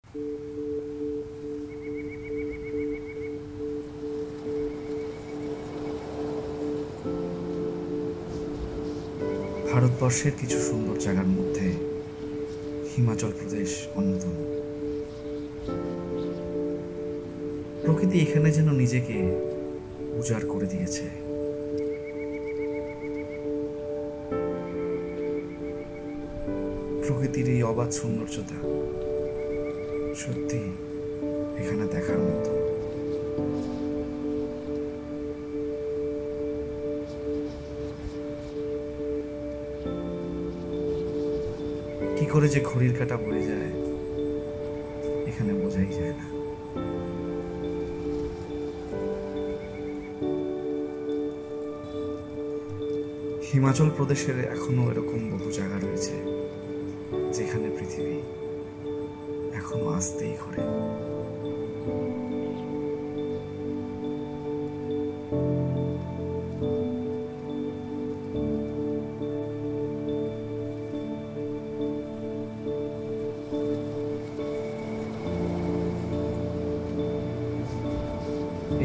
ভারতবর্ষের কিছু সুন্দর জায়গার মধ্যে হিমাচল প্রদেশ অন্যতম। প্রকৃতি এখানে যেন নিজেকে উজাড় করে দিয়েছে। প্রকৃতির এই অবাধ সৌন্দর্যতা সত্যি এখানে দেখার মতো। কি করে যে ঘড়ির কাঁটা বয়ে যায় এখানে বোঝাই যায় না। হিমাচল প্রদেশের এখনো এরকম বহু জায়গা রয়েছে যেখানে পৃথিবী এখনো আসতেই ঘোরে।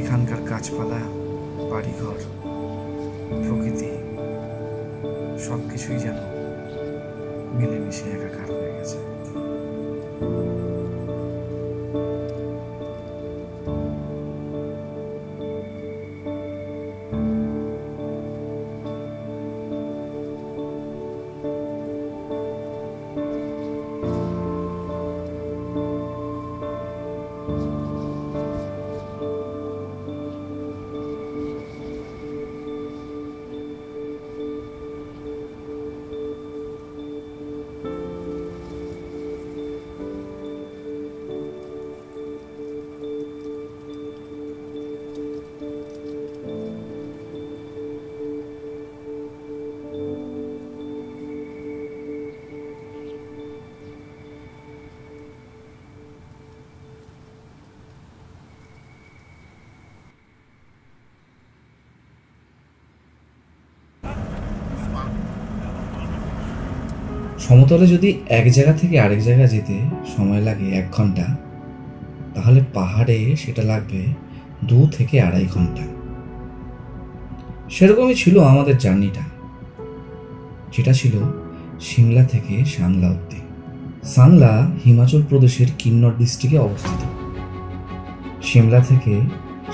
এখানকার গাছপালা, বাড়িঘর, প্রকৃতি সবকিছুই যেন মিলেমিশে একাকার হয়ে গেছে। সমতলে যদি এক জায়গা থেকে আরেক জায়গা যেতে সময় লাগে 1 ঘন্টা, তাহলে পাহাড়ে সেটা লাগবে 2 থেকে 2.5 ঘন্টা। সেরকমই ছিল আমাদের জার্নিটা, যেটা ছিল সিমলা থেকে সাংলা অব্দি। সাংলা হিমাচল প্রদেশের কিন্নর ডিস্ট্রিক্টে অবস্থিত। সিমলা থেকে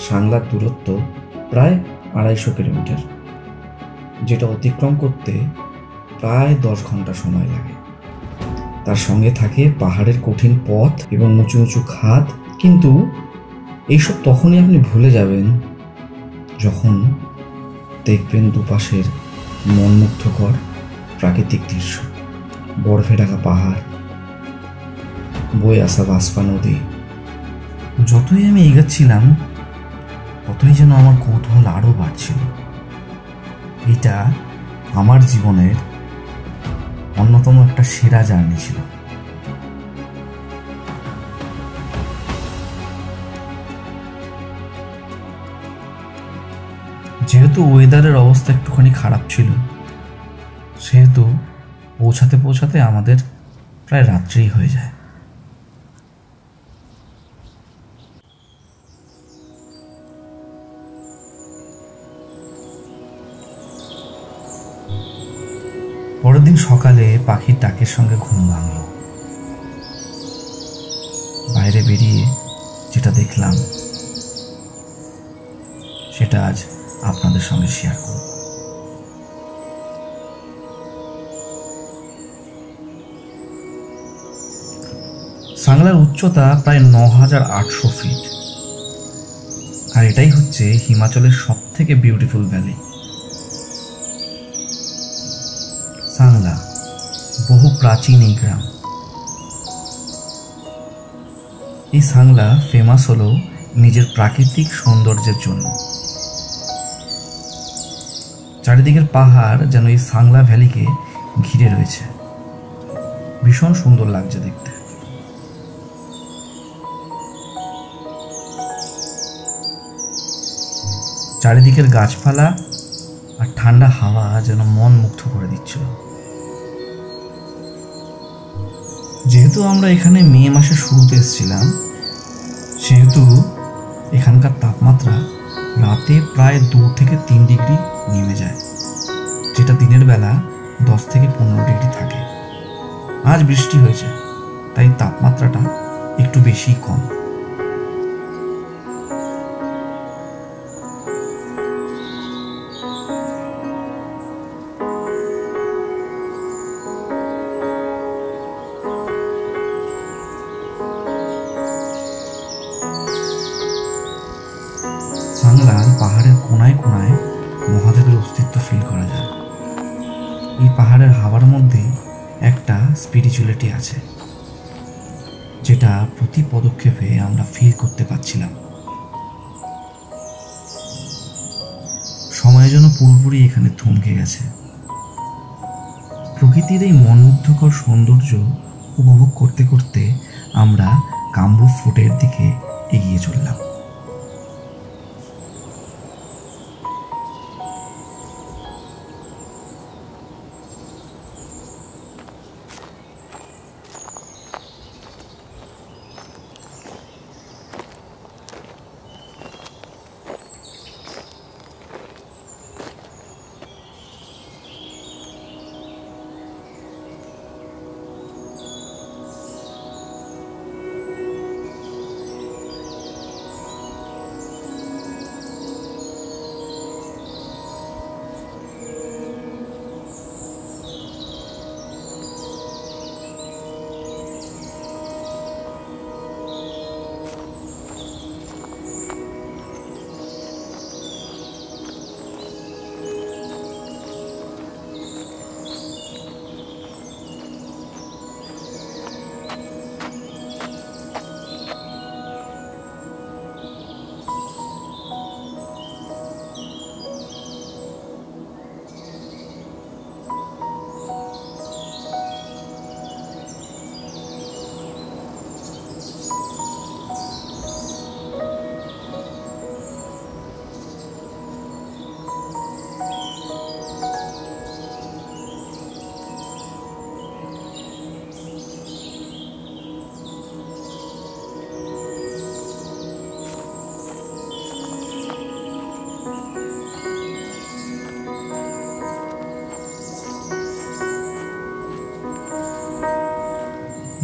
সাংলার দূরত্ব প্রায় 250 কিলোমিটার, যেটা অতিক্রম করতে প্রায় 10 ঘন্টা সময় লাগে। তার সঙ্গে থাকে পাহাড়ের কঠিন পথ এবং উঁচু উঁচু খাদ। কিন্তু এইসব তখনই আপনি ভুলে যাবেন যখন দেখবেন দুপাশের মনমুগ্ধকর প্রাকৃতিক দৃশ্য, বরফে ঢাকা পাহাড়, বয়ে আসা বাঁশপা নদী। যতই আমি এগোচ্ছিলাম ততই যেন আমার কৌতূহল আরও বাড়ছিল। এটা আমার জীবনের অন্যতম একটা সেরা জার্নি ছিল। যেহেতু ওয়েদারের অবস্থা একটুখানি খারাপ ছিল, সেহেতু পৌঁছাতে পৌঁছাতে আমাদের প্রায় রাত্রি হয়ে যায়। পরের দিন সকালে পাখির ডাকের সঙ্গে ঘুম ভাঙল। বাইরে বেরিয়ে যেটা দেখলাম সেটা আজ আপনাদের সঙ্গে শেয়ার করব। সাংলার উচ্চতা প্রায় 9800 ফিট, আর এটাই হচ্ছে হিমাচলের সবথেকে বিউটিফুল ভ্যালি। সাংলা বহু প্রাচীন এই গ্রাম। এই সাংলা ফেমাস হলো নিজের প্রাকৃতিক সৌন্দর্যের জন্য। চারিদিকের পাহাড় যেন এই সাংলা ভ্যালিকে ঘিরে রয়েছে। ভীষণ সুন্দর লাগছে দেখতে। চারিদিকের গাছপালা আর ঠান্ডা হাওয়া যেন মন মুগ্ধ করে দিচ্ছিল। যেহেতু আমরা এখানে মে মাসের শুরুতে এসেছিলাম, সেহেতু এখানকার তাপমাত্রা রাতে প্রায় 2 থেকে 3 ডিগ্রি নেমে যায়, যেটা দিনের বেলা 10 থেকে 15 ডিগ্রি থাকে। আজ বৃষ্টি হয়েছে, তাই তাপমাত্রাটা একটু বেশি কম। সাংলার পাহাড়ের কোনায় কোনায় মহাদেবের অস্তিত্ব ফিল করা যায়। এই পাহাড়ের হাওয়ার মধ্যে একটা স্পিরিচুয়ালিটি আছে, যেটা প্রতি পদক্ষেপে আমরা ফিল করতে পারছিলাম। সময় যেন পুরোপুরি এখানে থমকে গেছে। প্রকৃতির এই মনোমুগ্ধকর সৌন্দর্য উপভোগ করতে করতে আমরা কাম্বু ফোর্টের দিকে এগিয়ে চললাম।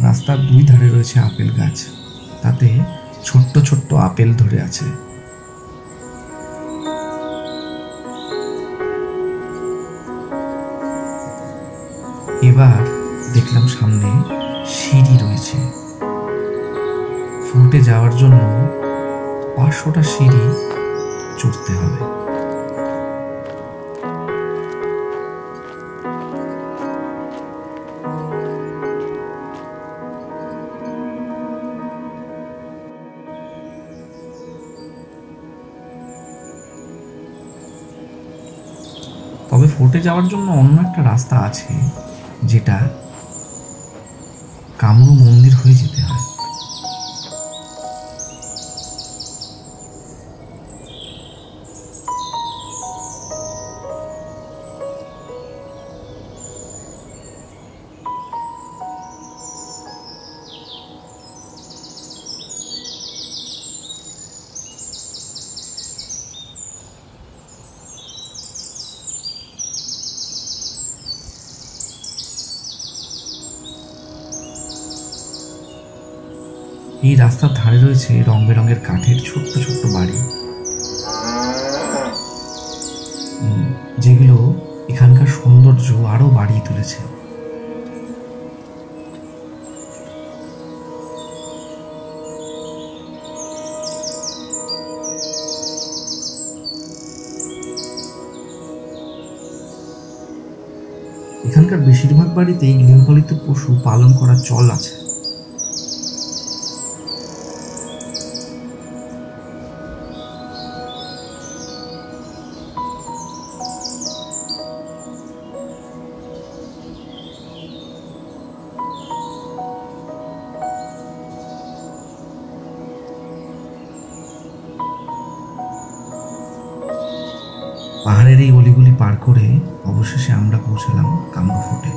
রাস্তার 2 ধারে রয়েছে আপেল গাছ, তাতে ছোট্ট ছোট্ট আপেল ধরে আছে। এবার দেখলাম সামনে সিঁড়ি রয়েছে। ফোর্টে যাওয়ার জন্য 500টা সিঁড়ি চড়তে হবে। তবে ফোর্টে যাওয়ার জন্য অন্য একটা রাস্তা আছে, যেটা কামরু মন্দির হয়ে যেতে হয়। এই রাস্তার ধারে রয়েছে রং বেরঙের কাঠের ছোট্ট ছোট্ট বাড়ি, যেগুলো এখানকার সৌন্দর্য আরো বাড়িয়ে তুলেছে। এখানকার বেশিরভাগ বাড়িতেই গৃহপালিত পশু পালন করার চল আছে। পাহাড়ের এই অলিগুলি পার করে অবশেষে আমরা পৌঁছালাম কামরু ফোর্টে।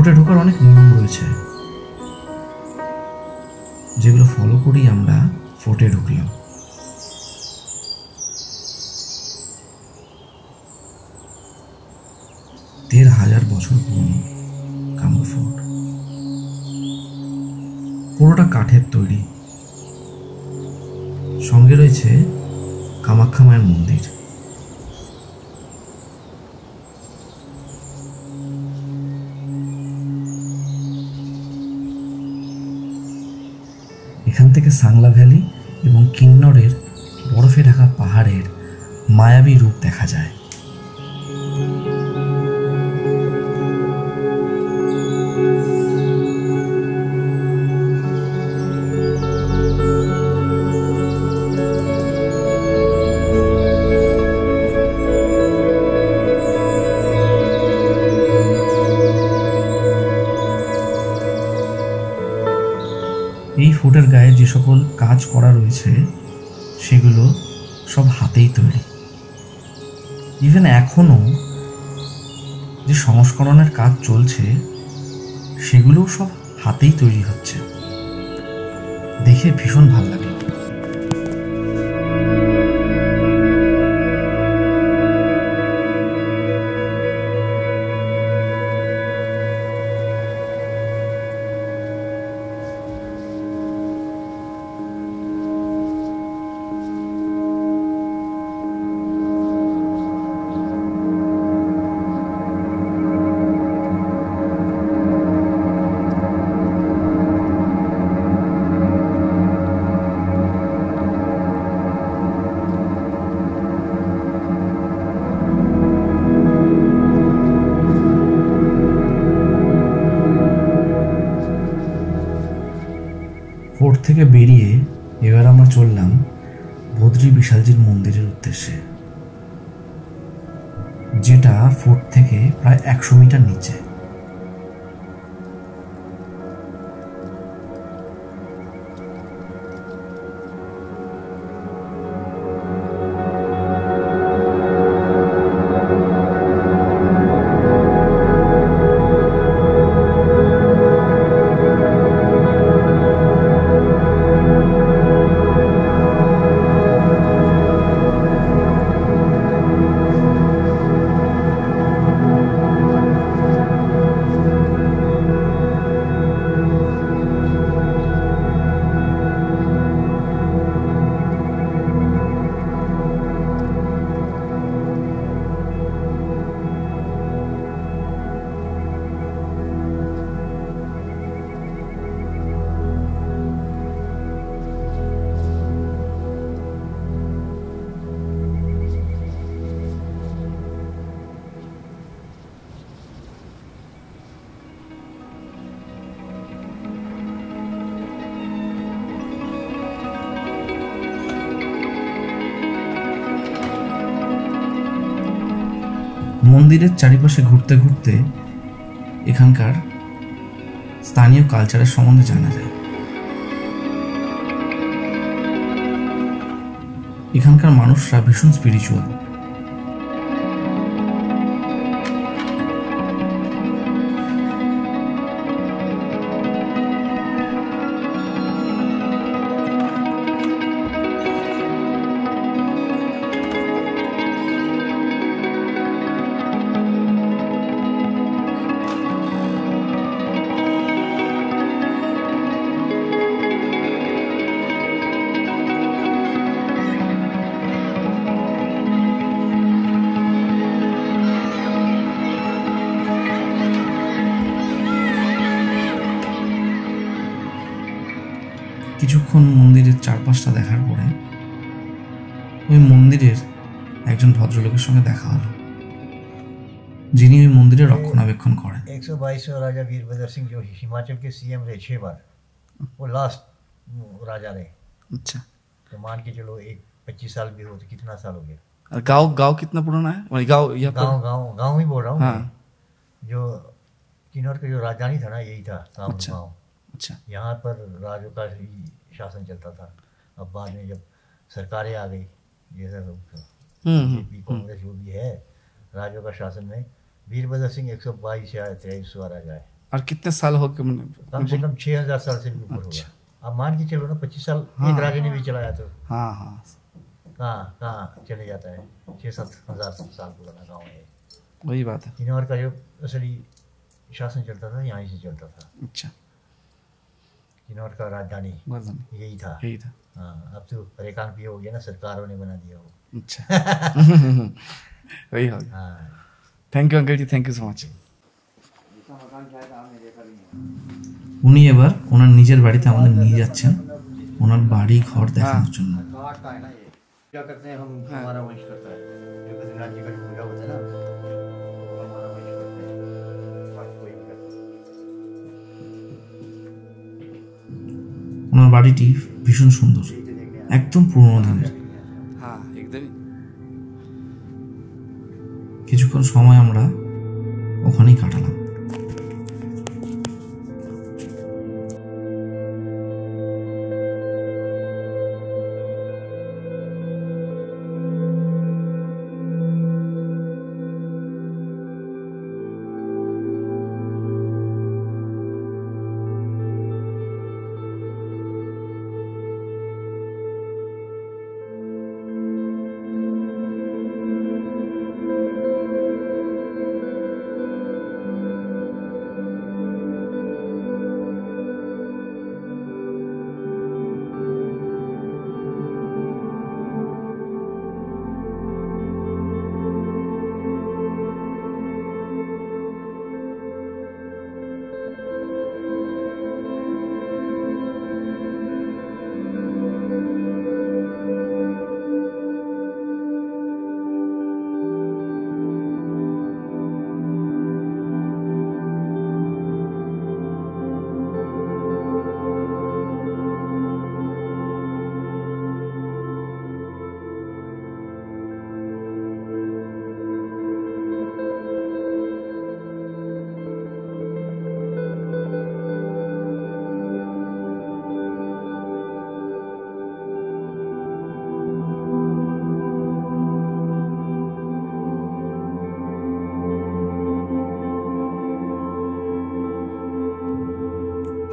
ফোর্টে ঢোকার অনেক নিয়ম রয়েছে, যেগুলো ফলো করেই আমরা ফোর্টে ঢুকলাম। দেড় হাজার বছর পুরনো কামরূপ ফোর্ট, পুরোটা কাঠের তৈরি। সঙ্গে রয়েছে কামাখ্যা মায়ের মন্দির। এখান থেকে সাংলা ভ্যালি এবং কিন্নরের বরফে ঢাকা পাহাড়ের মায়াবী রূপ দেখা যায়। এই ফোর্টের গায়ে যে সকল কাজ করা রয়েছে সেগুলো সব হাতেই তৈরি। ইভেন এখনও যে সংস্করণের কাজ চলছে সেগুলোও সব হাতেই তৈরি হচ্ছে। দেখে ভীষণ ভালো লাগলো। ফোর্ট থেকে বেরিয়ে এবার আমরা চললাম বদ্রী বিশালজির মন্দিরের উদ্দেশ্যে, যেটা ফোর্ট থেকে প্রায় 100 মিটার নিচে। মন্দিরের চারিপাশে ঘুরতে ঘুরতে এখানকার স্থানীয় কালচারের সম্বন্ধে জানা যায়। এখানকার মানুষরা ভীষণ স্পিরিচুয়াল। কিছুক্ষণ মন্দিরের চারপাশটা দেখার পরে ওই মন্দিরের একজন ভদ্রলোকের সঙ্গে দেখা হলো, যিনি ওই মন্দিরের রক্ষণাবেক্ষণ করেন। 122 राजा वीरभद्र सिंह जो हिमाचल के सीएम रहे 6 बार, वो लास्ट राजा रहे। अच्छा, तो मान के चलो एक 25 साल भी हो तो कितना साल हो गया। और गांव कितना पुराना है? वही गांव ही बोल रहा हूँ। हाँ। जो किन्नौर का जो राजधानी था ना, यही था कामरूप गाँव। अच्छा, यहाँ पर राजों का ही शासन चलता था। अब बाद में जब सरकारें आ गई, ये सब बीजेपी कांग्रेस जो भी है, राजों का शासन में वीरभद्र सिंह 122 या 23 राजा है। और कितने साल हो गए? कम से कम 6,000 साल से भी ऊपर होगा। अब मान के चलो ना 25 साल एक राजा ने भी चलाया तो हाँ हाँ कहाँ कहाँ चले जाता है। 6-7 हजार साल पुराना गाँव है। वही बात है। किन्नौर का जो असली शासन चलता था यहाँ से चलता था। अच्छा, किन्नौर का राजधानी यही था। हाँ, अब तो रेकानपी हो गया ना, सरकारों ने बना दिया वो। अच्छा वही हो गया। हाँ, thank you uncle ji, thank you so much. উনি এবার ওনার নিজের বাড়িতে আমাদের নিয়ে যাচ্ছেন ওনার বাড়ি ঘর দেখানোর জন্য। क्या करते हैं हम, हमारा वंश करता है। जो बद्रीनाथ जी का जो पूजा होता है ना, वो हमारा वंश करते हैं, बाकी कोई नहीं करता। ওনার বাড়িটি ভীষণ সুন্দর, একদম পুরোনো দিনের। হ্যাঁ একদমই। কিছুক্ষণ সময় আমরা ওখানেই কাটালাম।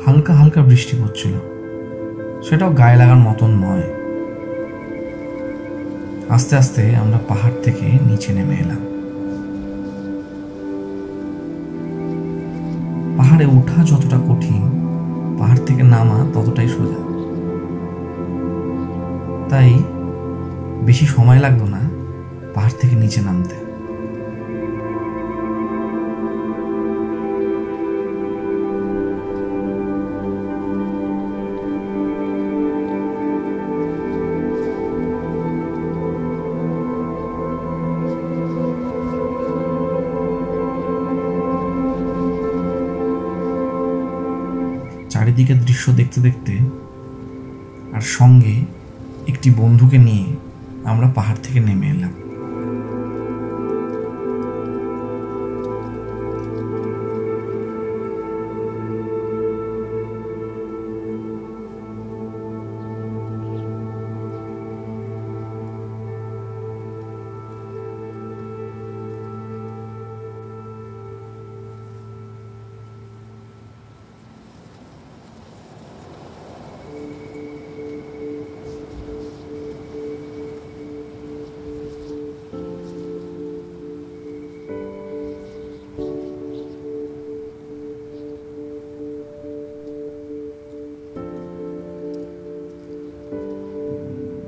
হালকা হালকা বৃষ্টি পড়ছিল, সেটাও গায়ে লাগার মতন নয়। আস্তে আস্তে আমরা পাহাড় থেকে নিচে নেমে এলাম। পাহাড়ে ওঠা যতটা কঠিন, পাহাড় থেকে নামা ততটাই সোজা। তাই বেশি সময় লাগলো না পাহাড় থেকে নিচে নামতে। চারিদিকের দৃশ্য দেখতে দেখতে আর সঙ্গে একটি বন্ধুকে নিয়ে আমরা পাহাড় থেকে নেমে এলাম।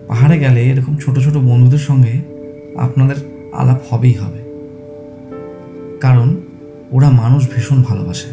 পাহাড়ে গেলে এরকম ছোট ছোট বন্ধুদের সঙ্গে আপনাদের আলাপ হবেই হবে, কারণ ওরা মানুষ ভীষণ ভালোবাসে।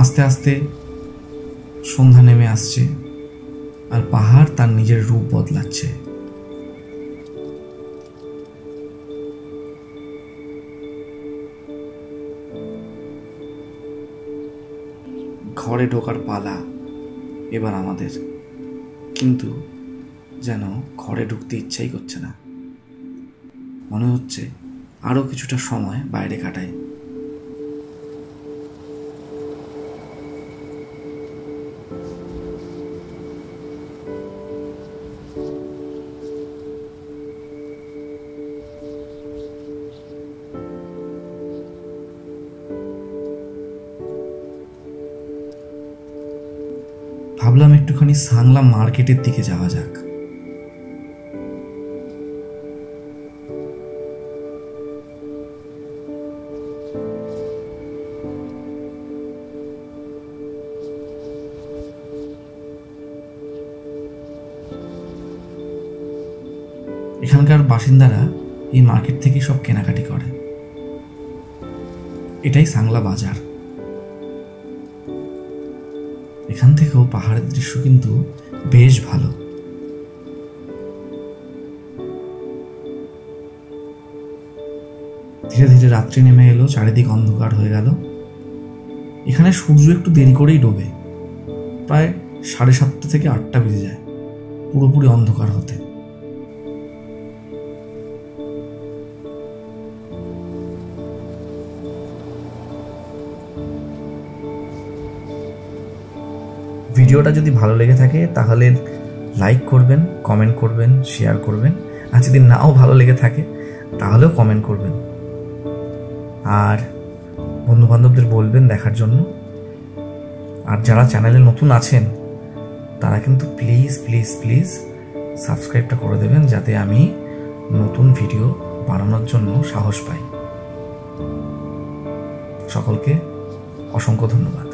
আস্তে আস্তে সন্ধ্যা নেমে আসছে আর পাহাড় তার নিজের রূপ বদলাচ্ছে। ঘরে ঢোকার পালা এবার আমাদের, কিন্তু যেন ঘরে ঢুকতে ইচ্ছাই করছে না। মনে হচ্ছে আরো কিছুটা সময় বাইরে কাটাই। ভাবলাম একটুখানি সাংলা মার্কেটের দিকে যাওয়া যাক। এখানকার বাসিন্দারা এই মার্কেট থেকে সব কেনাকাটি করে। এটাই সাংলা বাজার। এখান থেকেও পাহাড়ের দৃশ্য কিন্তু বেশ ভালো। ধীরে ধীরে রাত্রি নেমে এলো, চারিদিক অন্ধকার হয়ে গেল। এখানে সূর্য একটু দেরি করেই ডোবে, প্রায় 7:30 থেকে 8টা বেজে যায় পুরোপুরি অন্ধকার হতে। ভিডিওটা যদি ভালো লেগে থাকে তাহলে লাইক করবেন, কমেন্ট করবেন, শেয়ার করবেন, আর যদি নাও ভালো লেগে থাকে তাহলেও কমেন্ট করবেন, আর বন্ধুবান্ধবদের বলবেন দেখার জন্য। আর যারা চ্যানেলে নতুন আছেন তারা কিন্তু প্লিজ প্লিজ প্লিজ সাবস্ক্রাইবটা করে দেবেন, যাতে আমি নতুন ভিডিও বানানোর জন্য সাহস পাই। সকলকে অসংখ্য ধন্যবাদ।